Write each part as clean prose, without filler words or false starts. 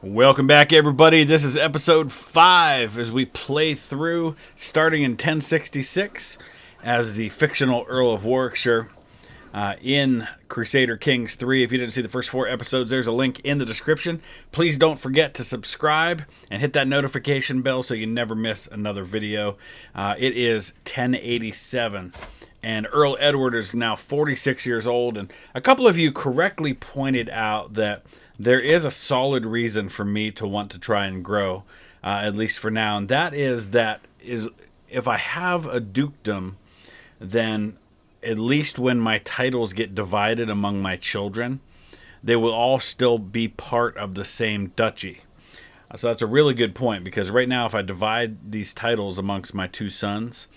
Welcome back, everybody. This is episode 5 as we play through, starting in 1066 as the fictional Earl of Warwickshire in Crusader Kings 3. If you didn't see the first 4 episodes, there's a link in the description. Please don't forget to subscribe and hit that notification bell so you never miss another video. It is 1087. And Earl Edward is now 46 years old. And a couple of you correctly pointed out that there is a solid reason for me to want to try and grow, at least for now. And that is if I have a dukedom, then at least when my titles get divided among my children, they will all still be part of the same duchy. So that's a really good point, because right now if I divide these titles amongst my 2 sons,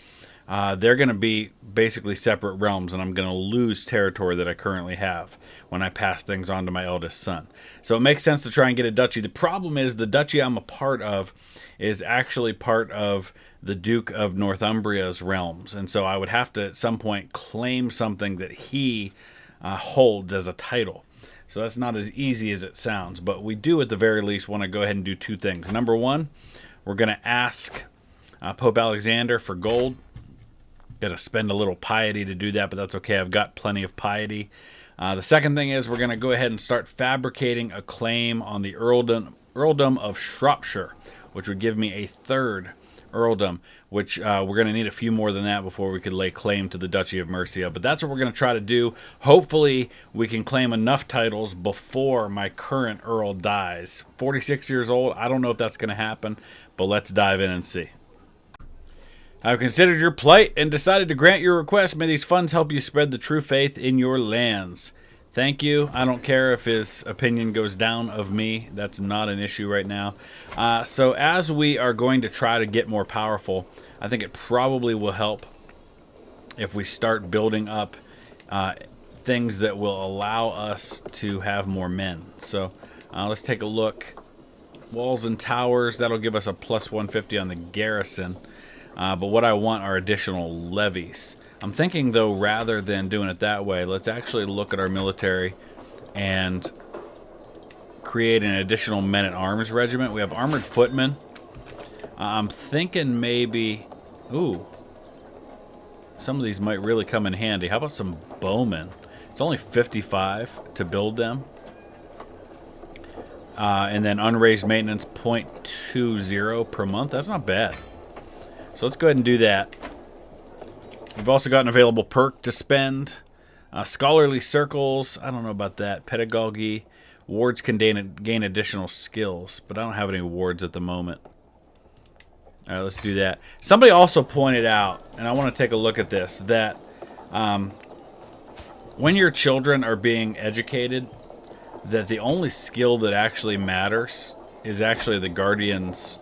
they're going to be basically separate realms, and I'm going to lose territory that I currently have when I pass things on to my eldest son. So it makes sense to try and get a duchy. The problem is the duchy I'm a part of is actually part of the Duke of Northumbria's realms, and so I would have to at some point claim something that he holds as a title. So that's not as easy as it sounds, but we do at the very least want to go ahead and do 2 things. Number 1, we're going to ask Pope Alexander for gold. Got to spend a little piety to do that, but that's okay. I've got plenty of piety. The second thing is we're going to go ahead and start fabricating a claim on the earldom of Shropshire, which would give me a 3rd earldom, which we're going to need a few more than that before we could lay claim to the Duchy of Mercia. But that's what we're going to try to do. Hopefully we can claim enough titles before my current earl dies. 46 years old. I don't know if that's going to happen, but let's dive in and see. I've considered your plight and decided to grant your request. May these funds help you spread the true faith in your lands. Thank you. I don't care if his opinion goes down of me. That's not an issue right now. So as we are going to try to get more powerful, I think it probably will help if we start building up things that will allow us to have more men. So let's take a look. Walls and towers, that'll give us a plus 150 on the garrison. But what I want are additional levies. I'm thinking, though, rather than doing it that way, let's actually look at our military and create an additional men-at-arms regiment. We have armored footmen. I'm thinking maybe... Ooh. Some of these might really come in handy. How about some bowmen? It's only 55 to build them. And then unraised maintenance 0.20 per month. That's not bad. So let's go ahead and do that. We've also got an available perk to spend. Scholarly circles. I don't know about that. Pedagogy. Wards can gain additional skills, but I don't have any wards at the moment. All right, let's do that. Somebody also pointed out, and I want to take a look at this, that when your children are being educated, that the only skill that actually matters is actually the guardian's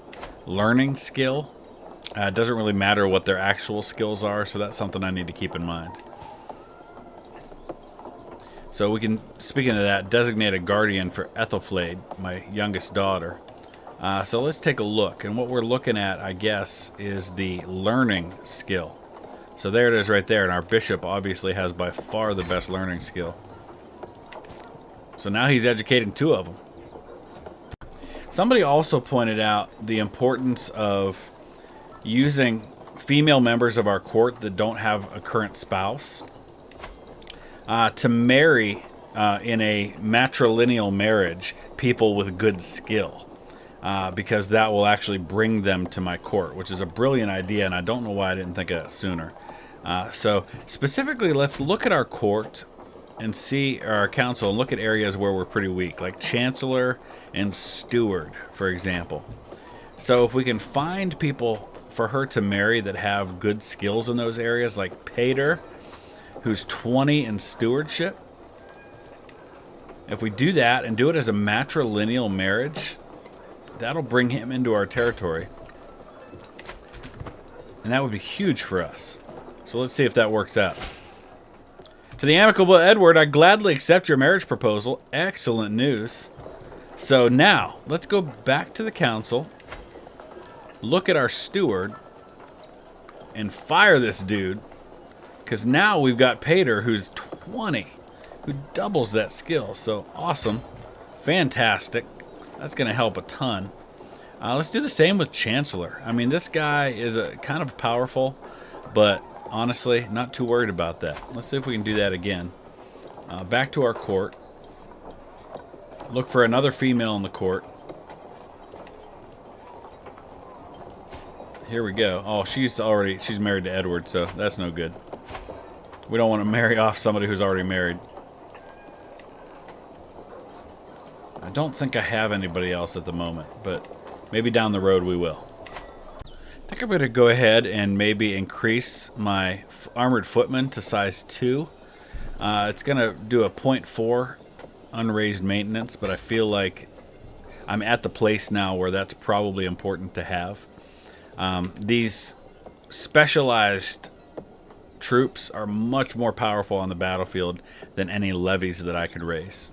learning skill. It doesn't really matter what their actual skills are, so that's something I need to keep in mind. So we can, speaking of that, designate a guardian for Ethelflade, my youngest daughter. So let's take a look, and what we're looking at, I guess, is the learning skill. So there it is right there, and our bishop obviously has by far the best learning skill. So now he's educating 2 of them. Somebody also pointed out the importance of using female members of our court that don't have a current spouse to marry in a matrilineal marriage people with good skill, because that will actually bring them to my court, which is a brilliant idea, and I don't know why I didn't think of that sooner. So specifically, let's look at our court and see our council and look at areas where we're pretty weak, like Chancellor and Steward, for example. So if we can find people for her to marry that have good skills in those areas, like Pater, who's 20 in stewardship. If we do that and do it as a matrilineal marriage, that'll bring him into our territory. And that would be huge for us. So let's see if that works out. To the amicable Edward, I gladly accept your marriage proposal. Excellent news. So now, let's go back to the council, look at our steward, and fire this dude, because now we've got Pater, who's 20, who doubles that skill. So awesome. Fantastic. That's going to help a ton. Let's do the same with Chancellor. I mean, this guy is kind of powerful, but honestly, not too worried about that. Let's see if we can do that again. Back to our court. Look for another female in the court. Here we go. Oh, she's married to Edward, so that's no good. We don't want to marry off somebody who's already married. I don't think I have anybody else at the moment, but maybe down the road we will. I think I'm going to go ahead and maybe increase my armored footman to size 2. It's going to do a 0.4 unraised maintenance, but I feel like I'm at the place now where that's probably important to have. These specialized troops are much more powerful on the battlefield than any levies that I could raise.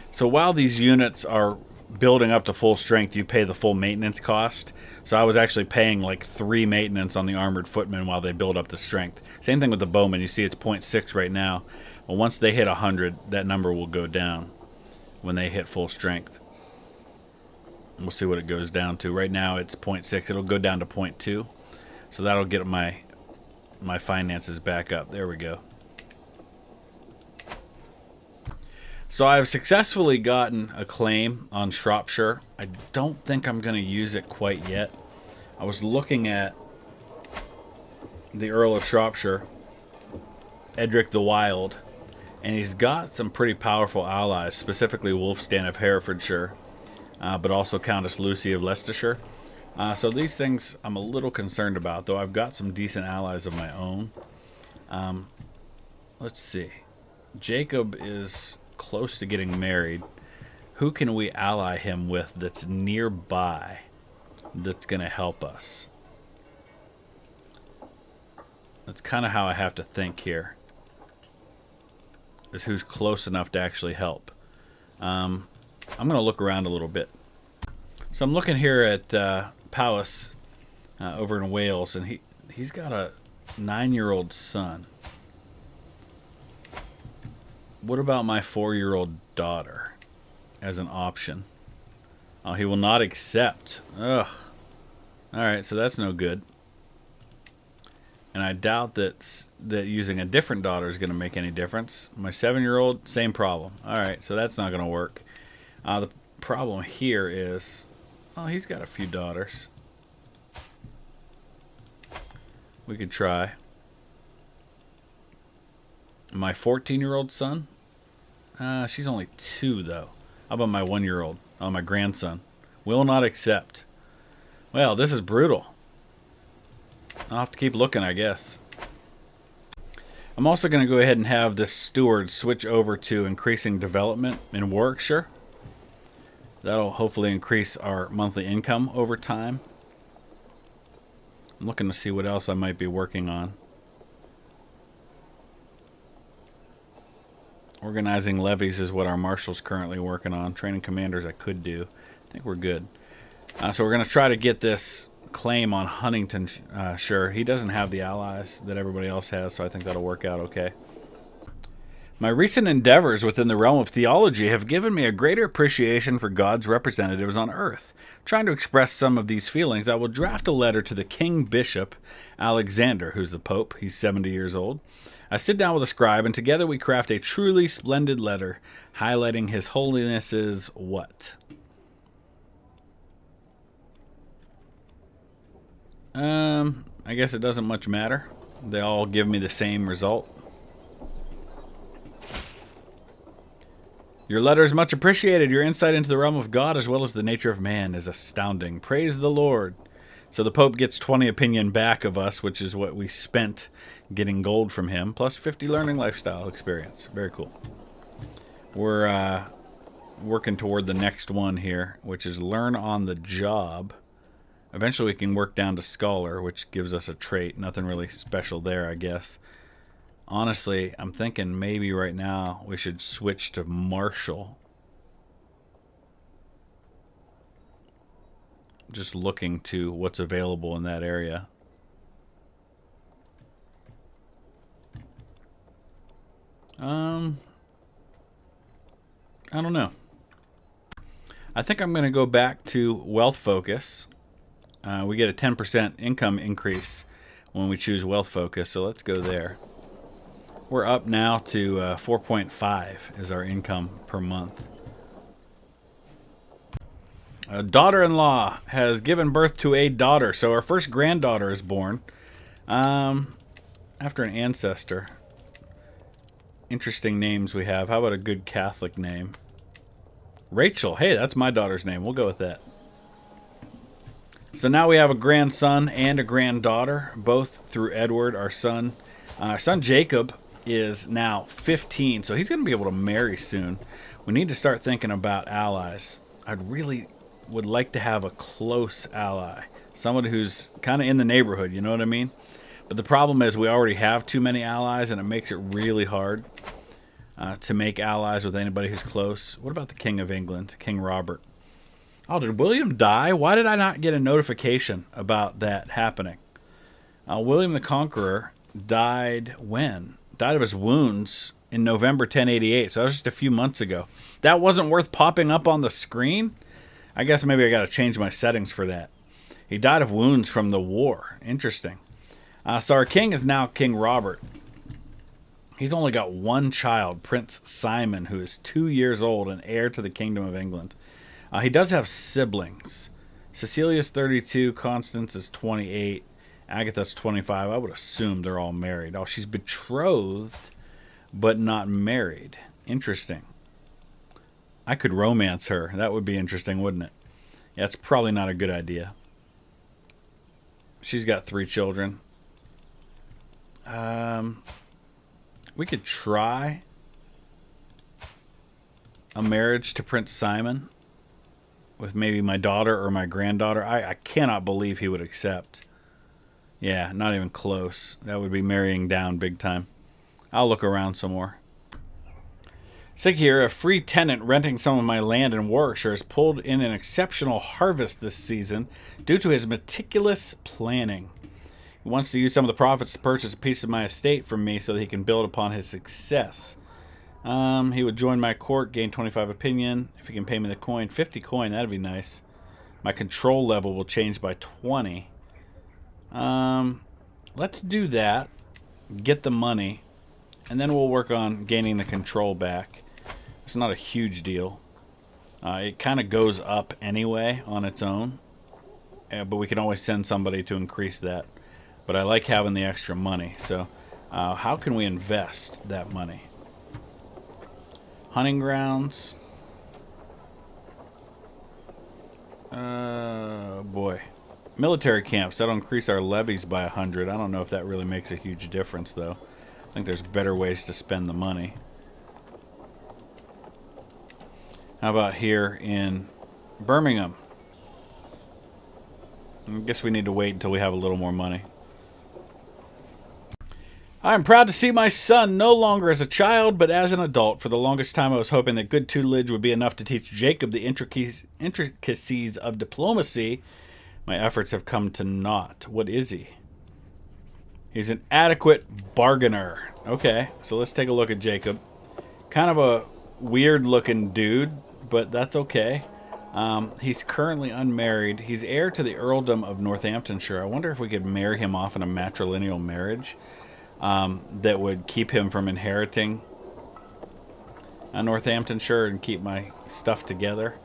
So while these units are building up to full strength, you pay the full maintenance cost. So I was actually paying like 3 maintenance on the armored footmen while they build up the strength. Same thing with the bowmen. You see it's 0.6 right now. Well, once they hit 100, that number will go down when they hit full strength. We'll see what it goes down to. Right now it's 0.6. It'll go down to 0.2. So that'll get my finances back up. There we go. So I've successfully gotten a claim on Shropshire. I don't think I'm going to use it quite yet. I was looking at the Earl of Shropshire, Erick the Wild, and he's got some pretty powerful allies, specifically Wulfstan of Herefordshire, but also Countess Lucy of Leicestershire. So these things I'm a little concerned about, though I've got some decent allies of my own. Let's see. Jacob is close to getting married. Who can we ally him with that's nearby that's going to help us? That's kind of how I have to think here, is who's close enough to actually help. I'm going to look around a little bit. So I'm looking here at Powys over in Wales, and he's got a 9-year-old son. What about my 4-year-old daughter as an option? Oh, he will not accept. Ugh. Alright, so that's no good. And I doubt that using a different daughter is going to make any difference. My 7-year-old, same problem. Alright, so that's not going to work. The problem here is, oh, he's got a few daughters. We could try. My 14-year-old son? She's only 2, though. How about my 1-year-old? Oh, my grandson. Will not accept. Well, this is brutal. I'll have to keep looking, I guess. I'm also going to go ahead and have this steward switch over to increasing development in Warwickshire. That'll hopefully increase our monthly income over time. I'm looking to see what else I might be working on. Organizing levies is what our marshal's currently working on. Training commanders I could do. I think we're good. So we're going to try to get this claim on Huntington. Sure, he doesn't have the allies that everybody else has, so I think that'll work out okay. My recent endeavors within the realm of theology have given me a greater appreciation for God's representatives on earth. Trying to express some of these feelings, I will draft a letter to the King Bishop Alexander, who's the Pope. He's 70 years old. I sit down with a scribe, and together we craft a truly splendid letter highlighting His Holiness's what? I guess it doesn't much matter. They all give me the same result. Your letter is much appreciated. Your insight into the realm of God as well as the nature of man is astounding. Praise the Lord. So the Pope gets 20 opinion back of us, which is what we spent getting gold from him, plus 50 learning lifestyle experience. Very cool. We're working toward the next one here, which is learn on the job. Eventually we can work down to scholar, which gives us a trait. Nothing really special there, I guess. Honestly, I'm thinking maybe right now we should switch to marshal. Just looking to what's available in that area. I don't know. I think I'm going to go back to wealth focus. We get a 10% income increase when we choose wealth focus, so let's go there. We're up now to 4.5 is our income per month. A daughter-in-law has given birth to a daughter, so our first granddaughter is born after an ancestor. Interesting names we have. How about a good Catholic name? Rachel. Hey, that's my daughter's name. We'll go with that. So now we have a grandson and a granddaughter, both through Edward, our son. Our son Jacob is now 15, so he's going to be able to marry soon. We need to start thinking about allies. I'd really would like to have a close ally, someone who's kind of in the neighborhood, you know what I mean? But the problem is we already have too many allies, and it makes it really hard to make allies with anybody who's close. What about the King of England, King Robert? Oh, did William die? Why did I not get a notification about that happening? William the Conqueror died when? Died of his wounds in November 1088, so that was just a few months ago. That wasn't worth popping up on the screen? I guess maybe I got to change my settings for that. He died of wounds from the war. Interesting. So our king is now King Robert. He's only got one child, Prince Simon, who is 2 years old and heir to the Kingdom of England. He does have siblings. Cecilia's 32, Constance is 28, Agatha's 25. I would assume they're all married. Oh, she's betrothed, but not married. Interesting. I could romance her. That would be interesting, wouldn't it? Yeah, it's probably not a good idea. She's got 3 children. We could try a marriage to Prince Simon with maybe my daughter or my granddaughter. I cannot believe he would accept. Yeah, not even close. That would be marrying down big time. I'll look around some more. Sig here, a free tenant renting some of my land in Warwickshire has pulled in an exceptional harvest this season due to his meticulous planning. He wants to use some of the profits to purchase a piece of my estate from me so that he can build upon his success. He would join my court, gain 25 opinion. If he can pay me the coin, 50 coin, that'd be nice. My control level will change by 20. Let's do that. Get the money. And then we'll work on gaining the control back. It's not a huge deal. It kind of goes up anyway on its own. But we can always send somebody to increase that. But I like having the extra money. So how can we invest that money? Hunting grounds. Boy. Military camps. That'll increase our levies by 100. I don't know if that really makes a huge difference, though. I think there's better ways to spend the money. How about here in Birmingham? I guess we need to wait until we have a little more money. I'm proud to see my son no longer as a child, but as an adult. For the longest time, I was hoping that good tutelage would be enough to teach Jacob the intricacies of diplomacy. My efforts have come to naught. What is he? He's an adequate bargainer. Okay, so let's take a look at Jacob. Kind of a weird-looking dude, but that's okay. He's currently unmarried. He's heir to the earldom of Northamptonshire. I wonder if we could marry him off in a matrilineal marriage that would keep him from inheriting Northamptonshire and keep my stuff together.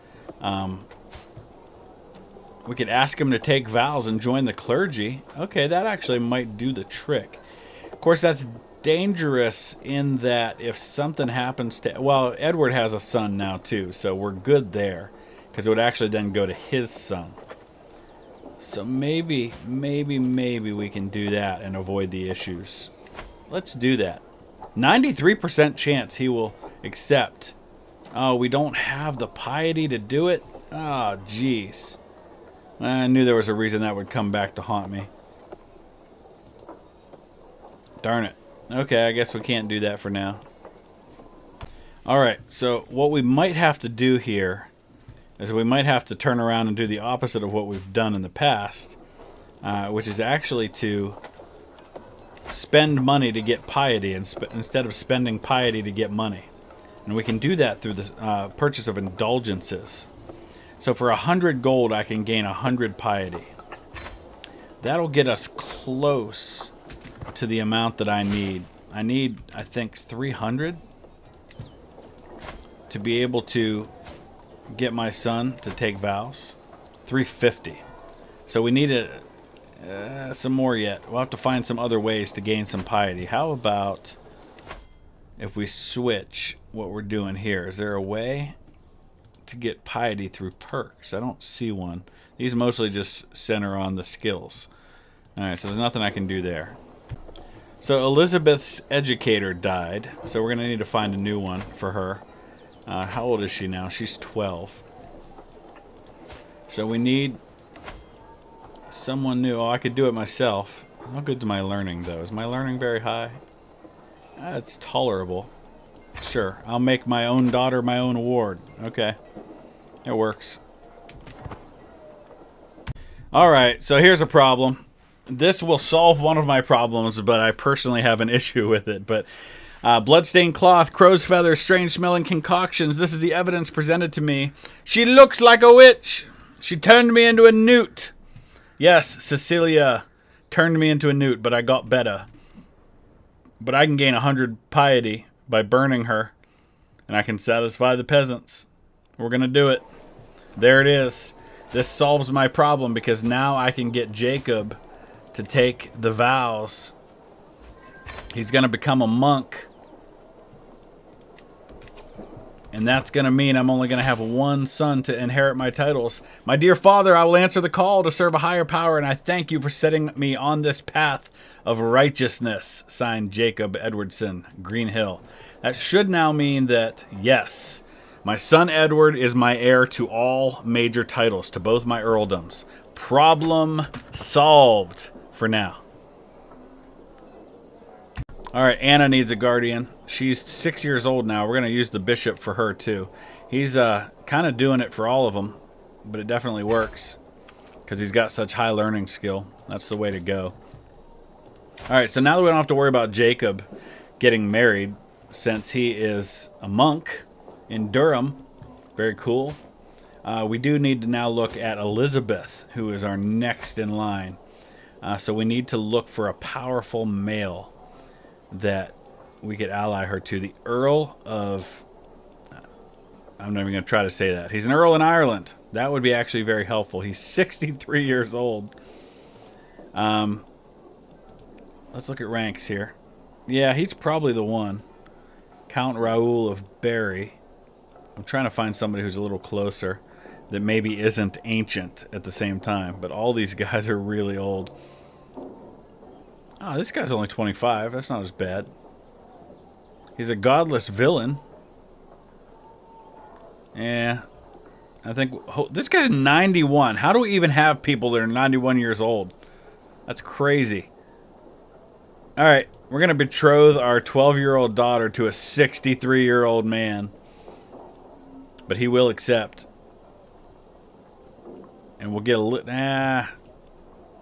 We could ask him to take vows and join the clergy. Okay, that actually might do the trick. Of course, that's dangerous in that if something happens to... Well, Edward has a son now, too, so we're good there. Because it would actually then go to his son. So maybe we can do that and avoid the issues. Let's do that. 93% chance he will accept. Oh, we don't have the piety to do it? Oh, jeez. I knew there was a reason that would come back to haunt me. Darn it. Okay, I guess we can't do that for now. Alright, so what we might have to do here is we might have to turn around and do the opposite of what we've done in the past, which is actually to spend money to get piety instead of spending piety to get money. And we can do that through the purchase of indulgences. So for 100 gold, I can gain 100 piety. That'll get us close to the amount that I need. I need, I think, 300 to be able to get my son to take vows. 350. So we need some more yet. We'll have to find some other ways to gain some piety. How about if we switch what we're doing here? Is there a way to get piety through perks? I don't see one. These mostly just center on the skills. Alright, so there's nothing I can do there. So Elizabeth's educator died, so we're going to need to find a new one for her. How old is she now? She's 12. So we need someone new. Oh, I could do it myself. How good's my learning, though? Is my learning very high? It's tolerable. Sure, I'll make my own daughter my own award. Okay, it works. Alright, so here's a problem. This will solve one of my problems, but I personally have an issue with it. But bloodstained cloth, crow's feathers, strange-smelling concoctions. This is the evidence presented to me. She looks like a witch. She turned me into a newt. Yes, Cecilia turned me into a newt, but I got better. But I can gain 100 piety by burning her, and I can satisfy the peasants. We're going to do it. There it is. This solves my problem because now I can get Jacob to take the vows. He's going to become a monk. And that's going to mean I'm only going to have one son to inherit my titles. My dear father, I will answer the call to serve a higher power, and I thank you for setting me on this path of righteousness. Signed, Jacob Edwardson, Green Hill. That should now mean that, yes, my son Edward is my heir to all major titles, to both my earldoms. Problem solved for now. Alright, Anna needs a guardian. She's 6 years old now. We're going to use the bishop for her, too. He's kind of doing it for all of them, but it definitely works because he's got such high learning skill. That's the way to go. Alright, so now that we don't have to worry about Jacob getting married, since he is a monk in Durham, very cool, we do need to now look at Elizabeth, who is our next in line. So we need to look for a powerful male that we could ally her to. The Earl of... I'm not even going to try to say that. He's an Earl in Ireland. That would be actually very helpful. He's 63 years old. Let's look at ranks here. Yeah, he's probably the one. Count Raoul of Berry. I'm trying to find somebody who's a little closer that maybe isn't ancient at the same time. But all these guys are really old. Oh, this guy's only 25. That's not as bad. He's a godless villain. Yeah. I think... this guy's 91. How do we even have people that are 91 years old? That's crazy. Alright. We're going to betroth our 12-year-old daughter to a 63-year-old man. But he will accept. And we'll get a little... I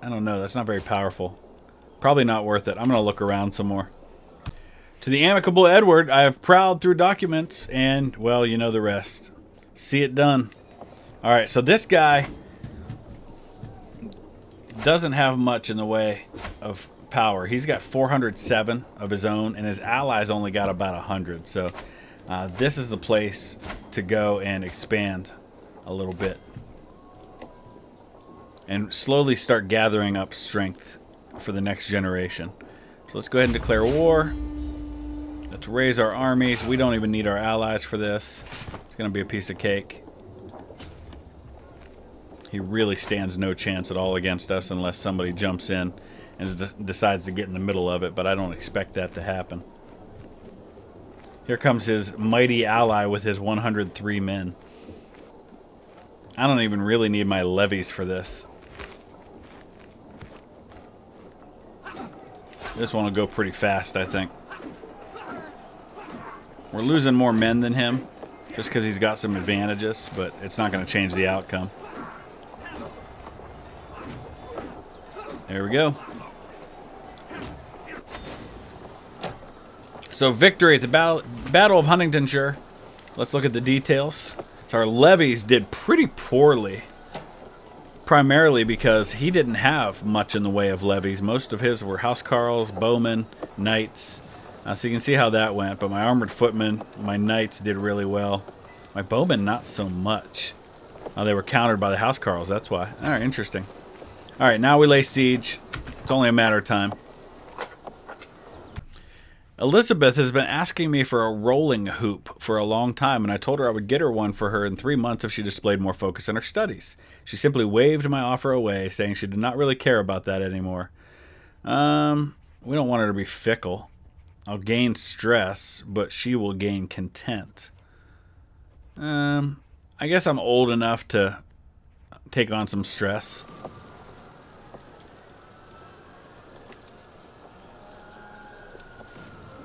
don't know. That's not very powerful. Probably not worth it. I'm going to look around some more. To the amicable Edward, I have prowled through documents, and, well, you know the rest. See it done. Alright, so this guy doesn't have much in the way of power. He's got 407 of his own, and his allies only got about 100. So this is the place to go and expand a little bit. And slowly start gathering up strength for the next generation. So let's go ahead and declare war. Let's raise our armies. We don't even need our allies for this. It's going to be a piece of cake. He really stands no chance at all against us unless somebody jumps in and decides to get in the middle of it, but I don't expect that to happen. Here comes his mighty ally with his 103 men. I don't even really need my levies for this. This one will go pretty fast, I think. We're losing more men than him, just because he's got some advantages, but it's not going to change the outcome. There we go. So victory at the Battle of Huntingdonshire. let's look at the details. So our levies did pretty poorly. Primarily because he didn't have much in the way of levies. Most of his were housecarls, bowmen, knights. So you can see how that went. But my armored footmen, my knights did really well. My bowmen, not so much. They were countered by the housecarls, that's why. Alright, interesting. Alright, now we lay siege. It's only a matter of time. Elizabeth has been asking me for a rolling hoop for a long time, and I told her I would get her one for her in 3 months if she displayed more focus in her studies. She simply waved my offer away, saying she did not really care about that anymore. We don't want her to be fickle. I'll gain stress, but she will gain content. I guess I'm old enough to take on some stress.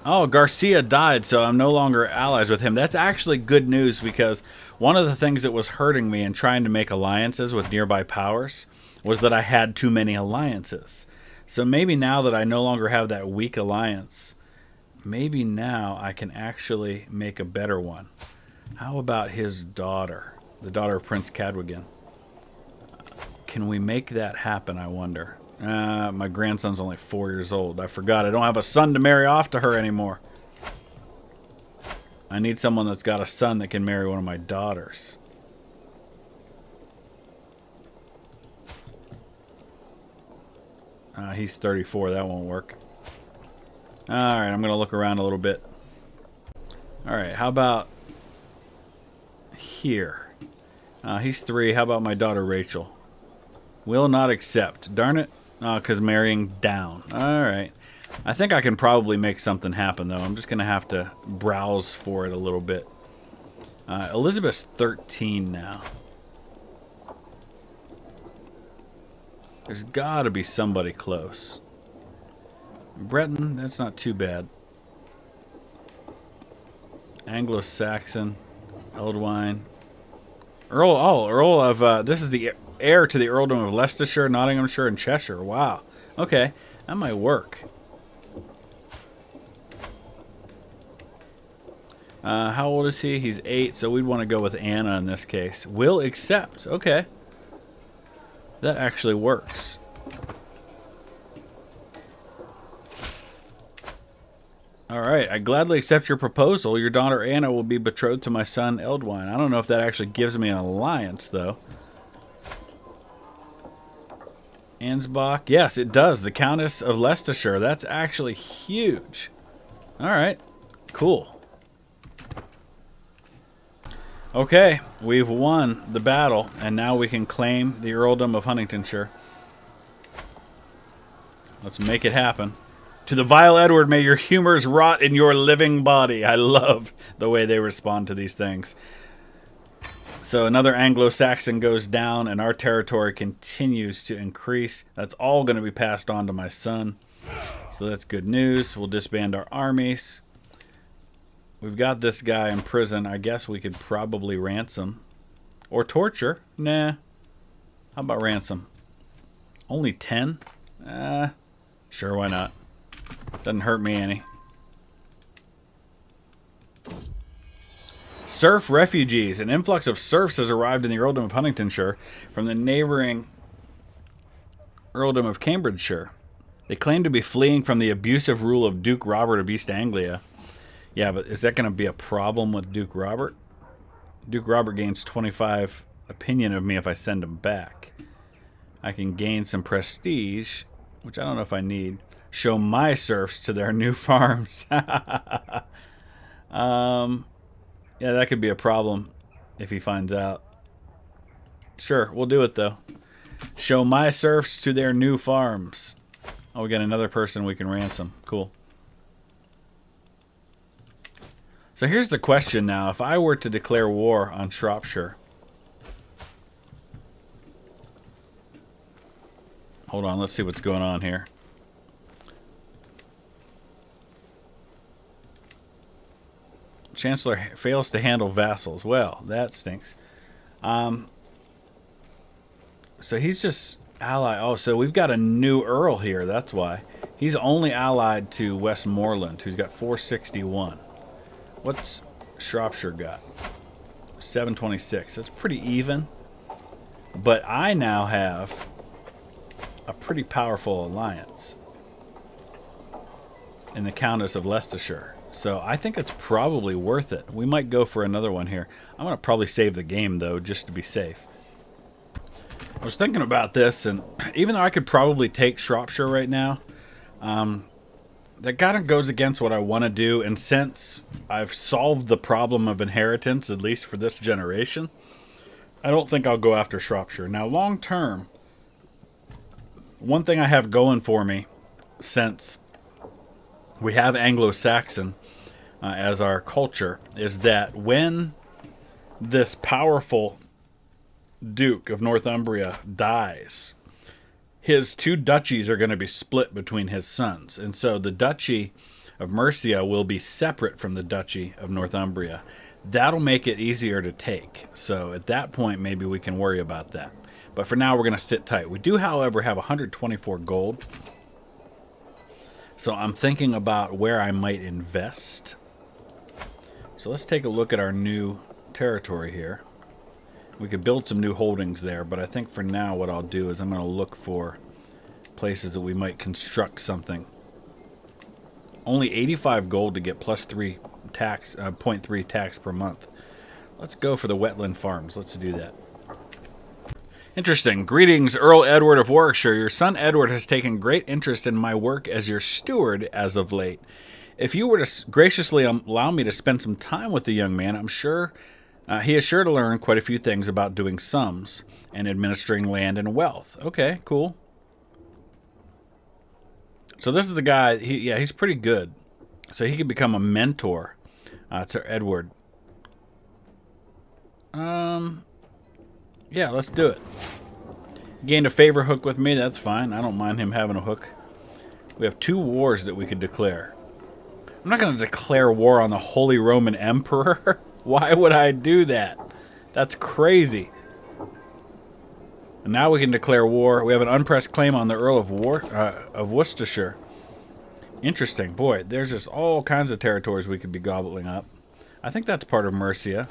Oh, Garcia died, so I'm no longer allies with him. That's actually good news because one of the things that was hurting me in trying to make alliances with nearby powers was that I had too many alliances. So maybe now that I no longer have that weak alliance, maybe now I can actually make a better one. How about his daughter, the daughter of Prince Cadwigan? Can we make that happen, I wonder? My grandson's only 4 years old. I forgot. I don't have a son to marry off to her anymore. I need someone that's got a son that can marry one of my daughters. He's 34. That won't work. Alright, I'm going to look around a little bit. Alright, how about here? He's 3. How about my daughter Rachel? Will not accept. Darn it. Because marrying down. Alright. I think I can probably make something happen, though. I'm just going to have to browse for it a little bit. Elizabeth's 13 now. There's got to be somebody close. Breton, that's not too bad. Anglo-Saxon. Eldwine. Earl of... this is the heir to the earldom of Leicestershire, Nottinghamshire, and Cheshire. Wow. Okay. That might work. How old is he? He's 8, so we'd want to go with Anna in this case. Will accept. Okay. That actually works. Alright, I gladly accept your proposal. Your daughter Anna will be betrothed to my son Eldwine. I don't know if that actually gives me an alliance, though. Ansbach. Yes, it does. The Countess of Leicestershire. That's actually huge. Alright. Cool. Okay, we've won the battle, and now we can claim the earldom of Huntingdonshire. Let's make it happen. To the vile Edward, may your humors rot in your living body. I love the way they respond to these things. So another Anglo-Saxon goes down, and our territory continues to increase. That's all going to be passed on to my son. So that's good news. We'll disband our armies. We've got this guy in prison. I guess we could probably ransom. Or torture. Nah. How about ransom? Only 10? Sure, why not? Doesn't hurt me any. Serf refugees. An influx of serfs has arrived in the earldom of Huntingdonshire from the neighboring earldom of Cambridgeshire. They claim to be fleeing from the abusive rule of Duke Robert of East Anglia. Yeah, but is that going to be a problem with Duke Robert? Duke Robert gains 25 opinion of me if I send him back. I can gain some prestige, which I don't know if I need. Show my serfs to their new farms. Yeah, that could be a problem if he finds out. Sure, we'll do it, though. Show my serfs to their new farms. Oh, we got another person we can ransom. Cool. So here's the question now. If I were to declare war on Shropshire... Hold on, let's see what's going on here. Chancellor fails to handle vassals. Well, that stinks. So he's just allied. Oh, so we've got a new earl here. That's why. He's only allied to Westmoreland, who's got 461. Shropshire got? 726. That's pretty even. But I now have a pretty powerful alliance in the Countess of Leicestershire. So I think it's probably worth it. We might go for another one here. I'm going to probably save the game, though, just to be safe. I was thinking about this, and even though I could probably take Shropshire right now, that kind of goes against what I want to do. And since I've solved the problem of inheritance, at least for this generation, I don't think I'll go after Shropshire. Now, long term, one thing I have going for me, since we have Anglo-Saxon as our culture, is that when this powerful Duke of Northumbria dies, his two duchies are going to be split between his sons. And so the Duchy of Mercia will be separate from the Duchy of Northumbria. That'll make it easier to take. So at that point, maybe we can worry about that. But for now, we're going to sit tight. We do, however, have 124 gold. So I'm thinking about where I might invest. So let's take a look at our new territory here. We could build some new holdings there, but I think for now what I'll do is I'm going to look for places that we might construct something. Only 85 gold to get plus 3 tax, 0.3 tax per month. Let's go for the wetland farms. Let's do that. Interesting. Greetings, Earl Edward of Warwickshire. Your son Edward has taken great interest in my work as your steward as of late. If you were to graciously allow me to spend some time with the young man, I'm sure he is sure to learn quite a few things about doing sums and administering land and wealth. Okay, cool. So this is the guy. He's pretty good. So he could become a mentor to Edward. Yeah, let's do it. Gained a favor hook with me. That's fine. I don't mind him having a hook. We have 2 wars that we could declare. I'm not going to declare war on the Holy Roman Emperor. Why would I do that? That's crazy. And now we can declare war. We have an unpressed claim on the Earl of Worcestershire. Interesting. Boy, there's just all kinds of territories we could be gobbling up. I think that's part of Mercia.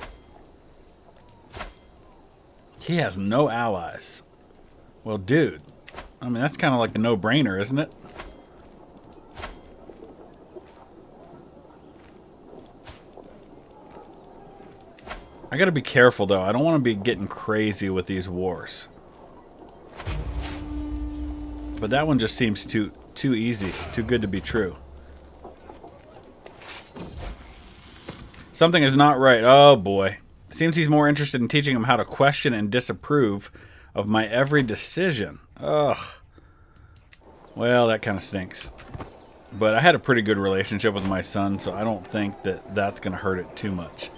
He has no allies. Well, dude. I mean, that's kind of like a no-brainer, isn't it? I gotta be careful, though. I don't want to be getting crazy with these wars. But that one just seems too easy. Too good to be true. Something is not right. Oh, boy. Seems he's more interested in teaching him how to question and disapprove of my every decision. Ugh. Well, that kind of stinks. But I had a pretty good relationship with my son, so I don't think that that's going to hurt it too much.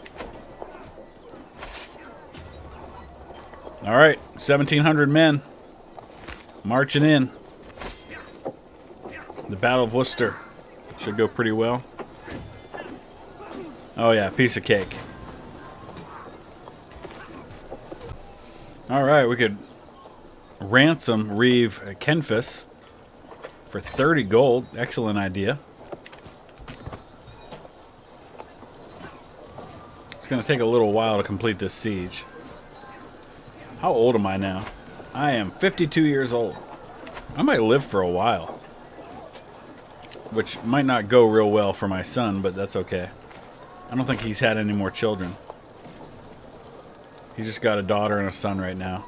All right, 1,700 men marching in. The Battle of Worcester should go pretty well. Oh yeah, piece of cake. All right, we could ransom Reeve Kenfis for 30 gold. Excellent idea. It's going to take a little while to complete this siege. How old am I now? I am 52 years old. I might live for a while. Which might not go real well for my son, but that's okay. I don't think he's had any more children. He's just got a daughter and a son right now.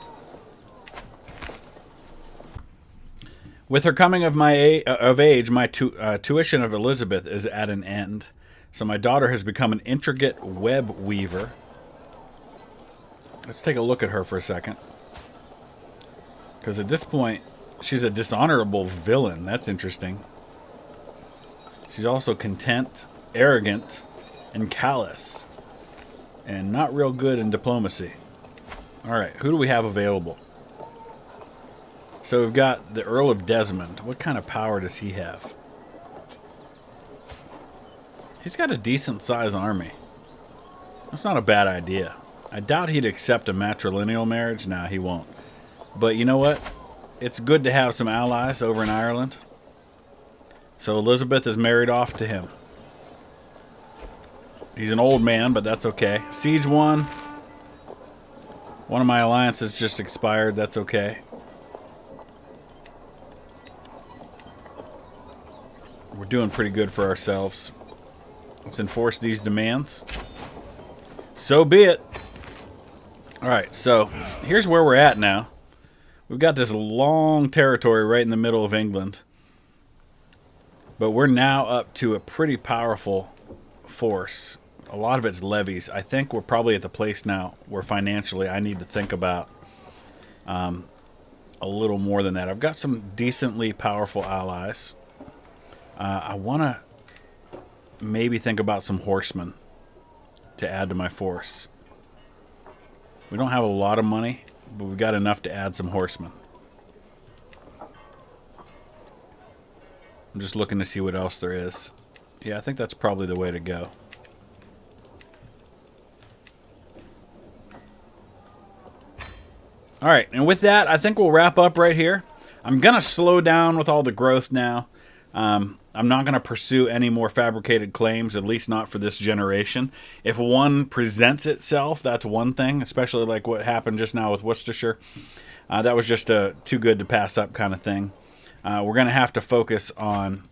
With her coming of age, my tuition of Elizabeth is at an end. So my daughter has become an intricate web weaver. Let's take a look at her for a second. Because at this point, she's a dishonorable villain. That's interesting. She's also content, arrogant, and callous. And not real good in diplomacy. Alright, who do we have available? So we've got the Earl of Desmond. What kind of power does he have? He's got a decent sized army. That's not a bad idea. I doubt he'd accept a matrilineal marriage. Nah, he won't. But you know what? It's good to have some allies over in Ireland. So Elizabeth is married off to him. He's an old man, but that's okay. Siege 1. One of my alliances just expired. That's okay. We're doing pretty good for ourselves. Let's enforce these demands. So be it. Alright, so here's where we're at now. We've got this long territory right in the middle of England. But we're now up to a pretty powerful force. A lot of it's levies. I think we're probably at the place now where financially I need to think about a little more than that. I've got some decently powerful allies. I want to maybe think about some horsemen to add to my force. We don't have a lot of money, but we've got enough to add some horsemen. I'm just looking to see what else there is. Yeah, I think that's probably the way to go. Alright, and with that, I think we'll wrap up right here. I'm going to slow down with all the growth now. I'm not going to pursue any more fabricated claims, at least not for this generation. If one presents itself, that's one thing, especially like what happened just now with Worcestershire. That was just a too good to pass up kind of thing. We're going to have to focus on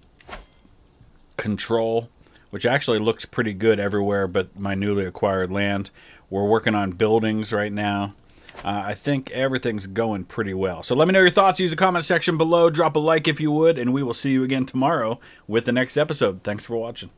control, which actually looks pretty good everywhere but my newly acquired land. We're working on buildings right now. I think everything's going pretty well. So let me know your thoughts. Use the comment section below. Drop a like if you would, and we will see you again tomorrow with the next episode. Thanks for watching.